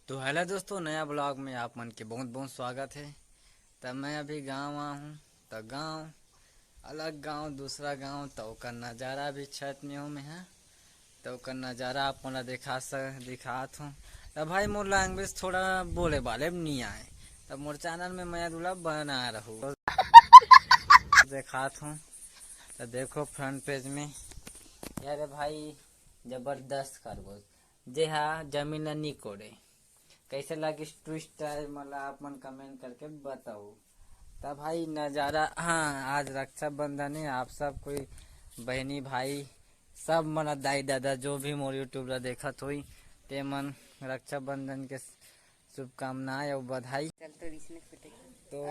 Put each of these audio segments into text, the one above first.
तो हेलो दोस्तों, नया ब्लॉग में आप मन के बहुत बहुत स्वागत है। तब मैं अभी गाँव आया हूँ। तो गाँव अलग गाँव दूसरा गाँव तो का नज़ारा भी छत में हूँ मैं है। तो का नज़ारा आप मोला दिखात हूँ। तब भाई मोर लैंग्वेज थोड़ा बोले वाले नहीं आए। तब मोर चैनल में मैं दूल्हा बना रहूँ दिखात हूँ। तो देखो फ्रंट पेज में यार भाई जबरदस्त करबो जे हा जमीन नहीं कोड़े। कैसे लगी ट्विस्ट है मतलब आप मन कमेंट करके बताओ। तब भाई नज़ारा, हाँ आज रक्षाबंधन है। आप सब कोई बहनी भाई सब मन दाई दादा जो भी मोर यूट्यूब ला देखत हुई ते मन रक्षाबंधन के शुभकामनाएं और बधाई। तो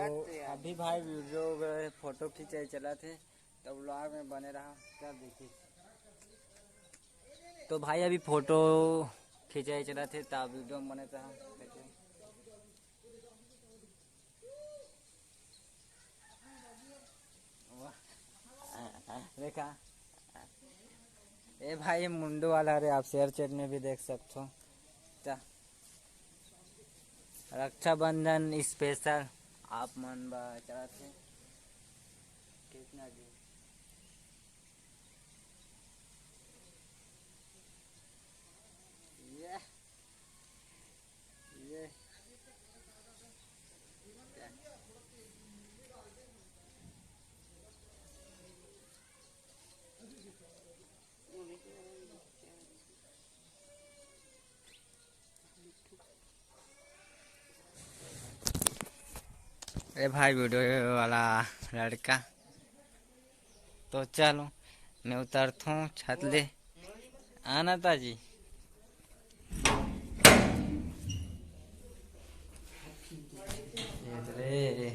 अभी भाई वीडियो फोटो खींचे चला थे तो व्लॉग में बने रहा। क्या देखिए तो भाई अभी फोटो खींचे चला थे तब वीडियो में बने रहा। देखा ए भाई मुंडू वाला रे, आप शेयर चैट में भी देख सकते हो। रक्षाबंधन स्पेशल आप मन चलाते कितना जी। ये ये ए भाई वीडियो वाला लड़का। तो चलो मैं उतरता हूँ छत ले। आना ताजी रे।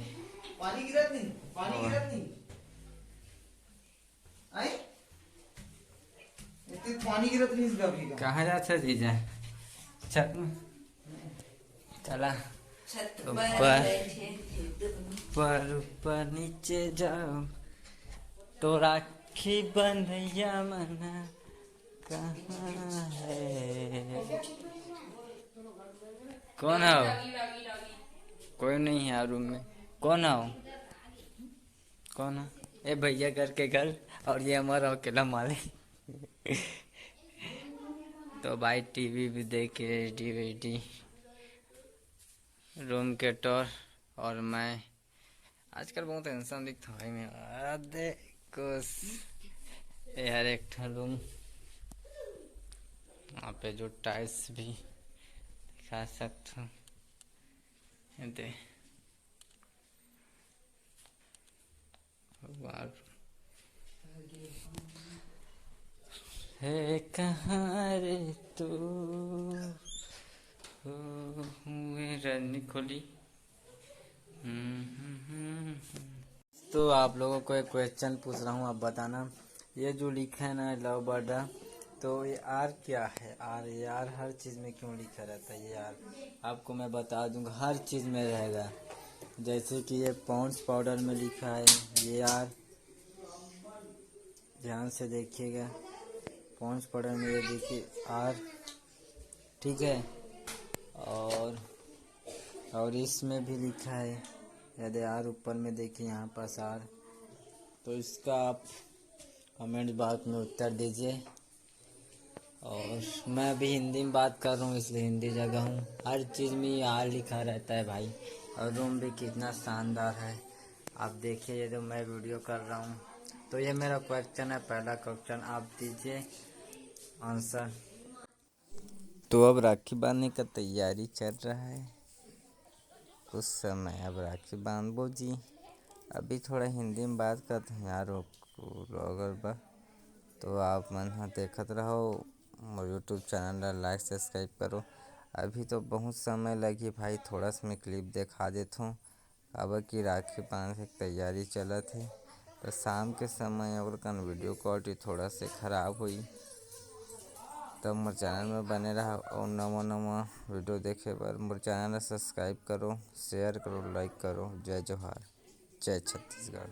पानी गिरत नहीं, पानी गिरत नहीं। आई इतने पानी गिरत नहीं इस गावी का। कहाँ जाता जीजा? छत में चला ऊपर ऊपर ऊपर नीचे जाओ तो राखी बंधैया मना कहाँ है? कौन है वो? कोई नहीं है रूम में। कौन है वो? कौन है? ए भैया करके घर और ये हमारा अकेला मालिक। तो भाई टीवी भी देखे डीवीडी रूम के टोर। और मैं आजकल बहुत इंसान दिखता भाई मैं आधे कुछ यार एक रूम वहाँ पे जो टाइल्स भी दिखा सकता हूँ। दे है कहाँ रे तू रजनी खोली। तो आप लोगों को एक क्वेश्चन पूछ रहा हूँ, आप बताना। ये जो लिखा है ना लव बर्डा, तो ये आर क्या है? आर यार हर चीज़ में क्यों लिखा रहता है ये आर? आपको मैं बता दूंगा हर चीज़ में रहेगा। जैसे कि ये पॉन्ड्स पाउडर में लिखा है ये आर, ध्यान से देखिएगा। पॉन्ड्स पाउडर में ये देखिए आर, ठीक है। और और इसमें भी लिखा है यदि आर ऊपर में देखिए यहाँ पास आर। तो इसका आप कमेंट बॉक्स में उत्तर दीजिए। और मैं अभी हिंदी में बात कर रहा हूँ इसलिए हिंदी जगह हूँ। हर चीज़ में ये आर लिखा रहता है भाई। और रूम भी कितना शानदार है आप देखिए। ये तो मैं वीडियो कर रहा हूँ। तो ये मेरा क्वेश्चन है, पहला क्वेश्चन आप दीजिए आंसर। तो अब राखी बांधने का तैयारी चल रहा है। कुछ समय अब राखी बांधबो जी। अभी थोड़ा हिंदी में बात करते हैं यार ब्लॉगर बा। तो आप मन हाँ देखत रहो और यूट्यूब चैनल ला लाइक सब्सक्राइब करो। अभी तो बहुत समय लगी भाई, थोड़ा सा मैं क्लिप दिखा देता हूँ। अब की राखी बांधने की तैयारी चलत है। तो शाम के समय और कन वीडियो क्वालिटी थोड़ा से ख़राब हुई। तब मोर चैनल में बने रहा और नवा नवा वीडियो देखे बर मोर चैनल सब्सक्राइब करो, शेयर करो, लाइक करो। जय जोहार, जय छत्तीसगढ़।